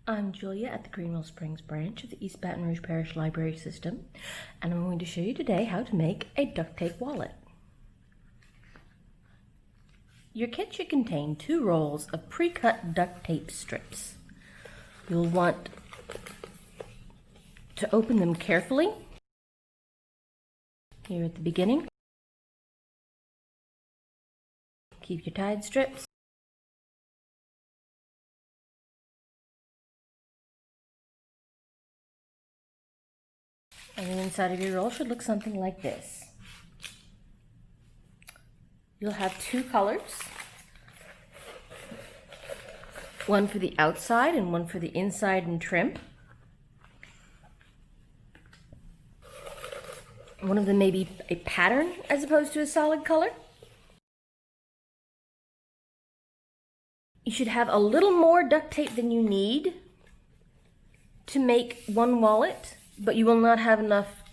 I'm Julia at the Greenville Springs branch of the East Baton Rouge Parish Library System, and I'm going to show you today how to make a duct tape wallet. Your kit should contain 2 rolls of pre-cut duct tape strips. You'll want to open them carefully here at the beginning. Keep your tied strips. And the inside of your roll should look something like this. You'll have 2 colors, one for the outside and one for the inside and trim. One of them may be a pattern as opposed to a solid color. You should have a little more duct tape than you need to make one wallet, but you will not have enough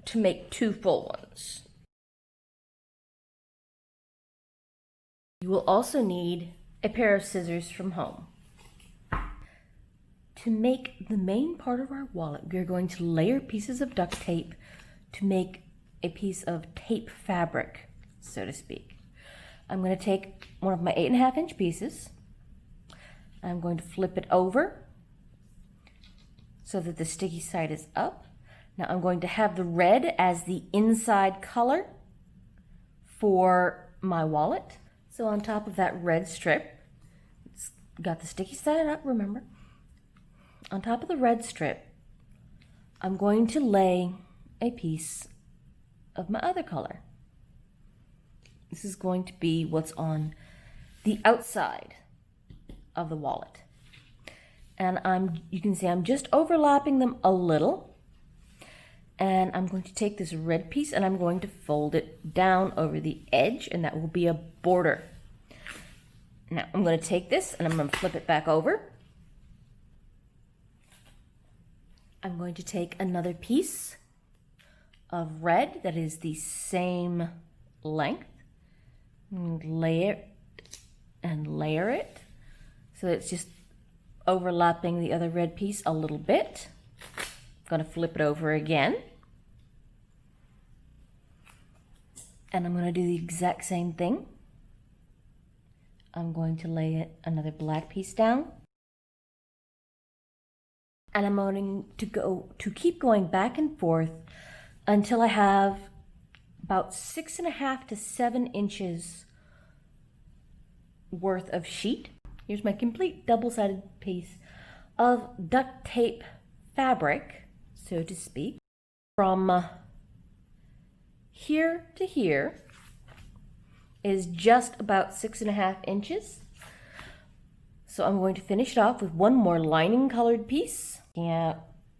to make 2 full ones. You will also need a pair of scissors from home. To make the main part of our wallet, we are going to layer pieces of duct tape to make a piece of tape fabric, so to speak. I'm going to take one of my 8.5 inch pieces. I'm going to flip it over so that the sticky side is up. Now I'm going to have the red as the inside color for my wallet. So on top of that red strip, it's got the sticky side up, remember? On top of the red strip, I'm going to lay a piece of my other color. This is going to be what's on the outside of the wallet. And you can see I'm just overlapping them a little. And I'm going to take this red piece and I'm going to fold it down over the edge, and that will be a border. Now I'm going to take this and I'm going to flip it back over. I'm going to take another piece of red that is the same length and layer it so that it's just overlapping the other red piece a little bit. I'm going to flip it over again. And I'm going to do the exact same thing. I'm going to lay another black piece down. And I'm going to keep going back and forth until I have about 6.5 to 7 inches worth of sheet. Here's my complete double-sided piece of duct tape fabric, so to speak. From here to here is just about 6.5 inches. So I'm going to finish it off with one more lining colored piece. Yeah,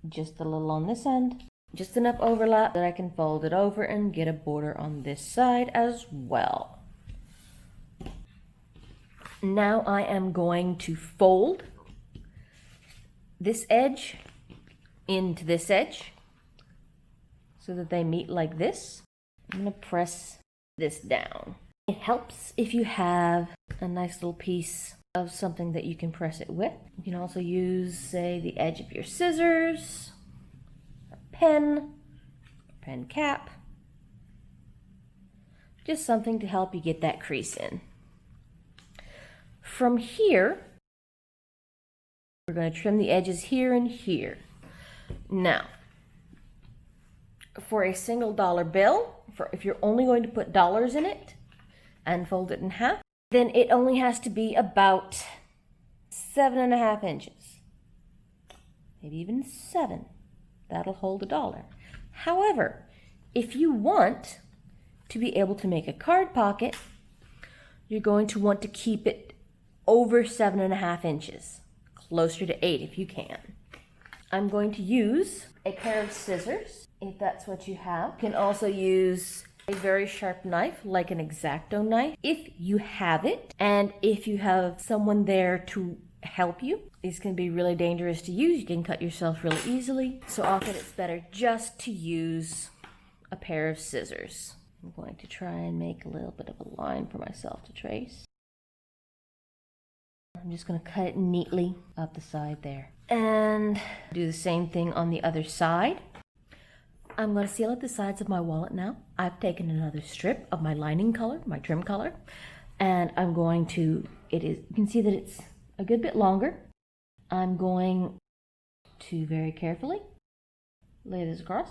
just a little on this end. Just enough overlap that I can fold it over and get a border on this side as well. Now I am going to fold this edge into this edge so that they meet like this. I'm going to press this down. It helps if you have a nice little piece of something that you can press it with. You can also use, say, the edge of your scissors, a pen cap, just something to help you get that crease in. From here, we're going to trim the edges here and here. Now, for a single dollar bill, if you're only going to put dollars in it and fold it in half, then it only has to be about 7.5 inches. Maybe even 7. That'll hold $1. However, if you want to be able to make a card pocket, you're going to want to keep it over 7.5 inches, closer to 8 if you can. I'm going to use a pair of scissors, if that's what you have. You can also use a very sharp knife, like an X-Acto knife, if you have it, and if you have someone there to help you. These can be really dangerous to use. You can cut yourself really easily. So often it's better just to use a pair of scissors. I'm going to try and make a little bit of a line for myself to trace. I'm just going to cut it neatly up the side there. And do the same thing on the other side. I'm going to seal up the sides of my wallet now. I've taken another strip of my lining color, my trim color, and I'm going to, you can see that it's a good bit longer. I'm going to very carefully lay this across.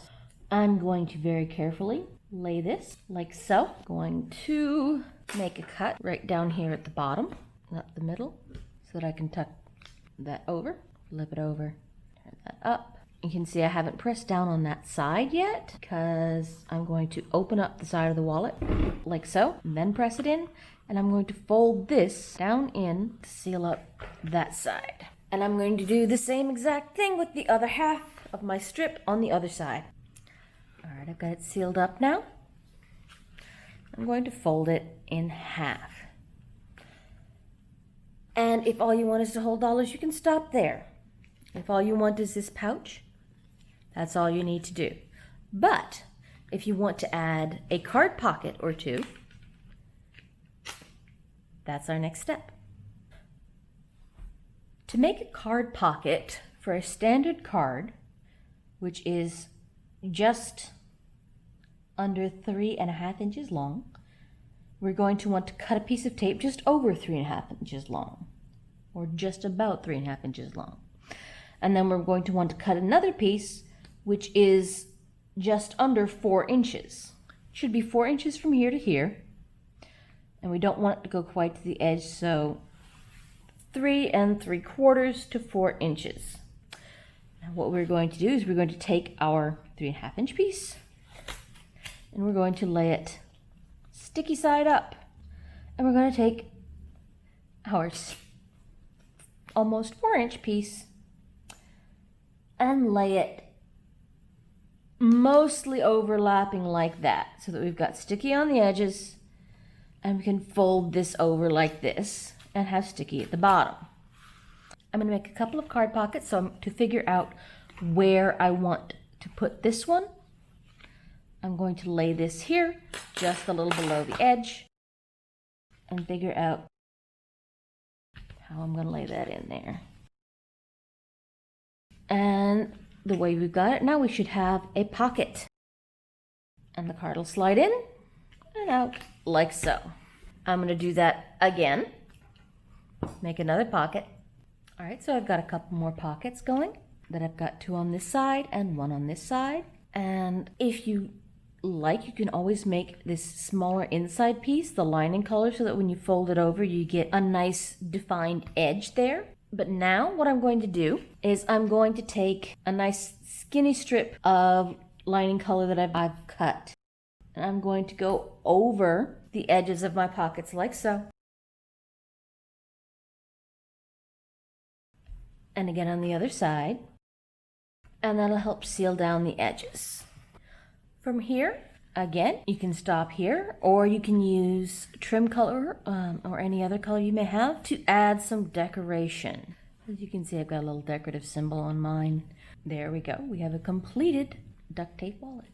I'm going to very carefully lay this like so. Going to make a cut right down here at the bottom, not the middle, so that I can tuck that over, flip it over, turn that up. You can see I haven't pressed down on that side yet because I'm going to open up the side of the wallet like so, and then press it in, and I'm going to fold this down in to seal up that side. And I'm going to do the same exact thing with the other half of my strip on the other side. All right, I've got it sealed up now. I'm going to fold it in half. And if all you want is to hold dollars, you can stop there. If all you want is this pouch, that's all you need to do. But if you want to add a card pocket or two, that's our next step. To make a card pocket for a standard card, which is just under 3.5 inches long, we're going to want to cut a piece of tape just over 3.5 inches long, or just about 3.5 inches long. And then we're going to want to cut another piece which is just under 4 inches. It should be 4 inches from here to here, and we don't want it to go quite to the edge, so 3 3/4 to 4 inches. Now what we're going to do is we're going to take our 3.5 inch piece and we're going to lay it sticky side up, and we're going to take our almost 4 inch piece and lay it mostly overlapping like that, so that we've got sticky on the edges, and we can fold this over like this and have sticky at the bottom. I'm going to make a couple of card pockets so to figure out where I want to put this one. I'm going to lay this here just a little below the edge and figure out how I'm going to lay that in there. And the way we've got it now, we should have a pocket, and the card will slide in and out like so. I'm going to do that again. Make another pocket. All right, so I've got a couple more pockets going. That I've got 2 on this side and 1 on this side. And if you like, you can always make this smaller inside piece the lining color, so that when you fold it over, you get a nice defined edge there. But now what I'm going to do is I'm going to take a nice skinny strip of lining color that I've cut, and I'm going to go over the edges of my pockets like so. And again on the other side, and that'll help seal down the edges. From here, again, you can stop here, or you can use trim color or any other color you may have to add some decoration. As you can see, I've got a little decorative symbol on mine. There we go. We have a completed duct tape wallet.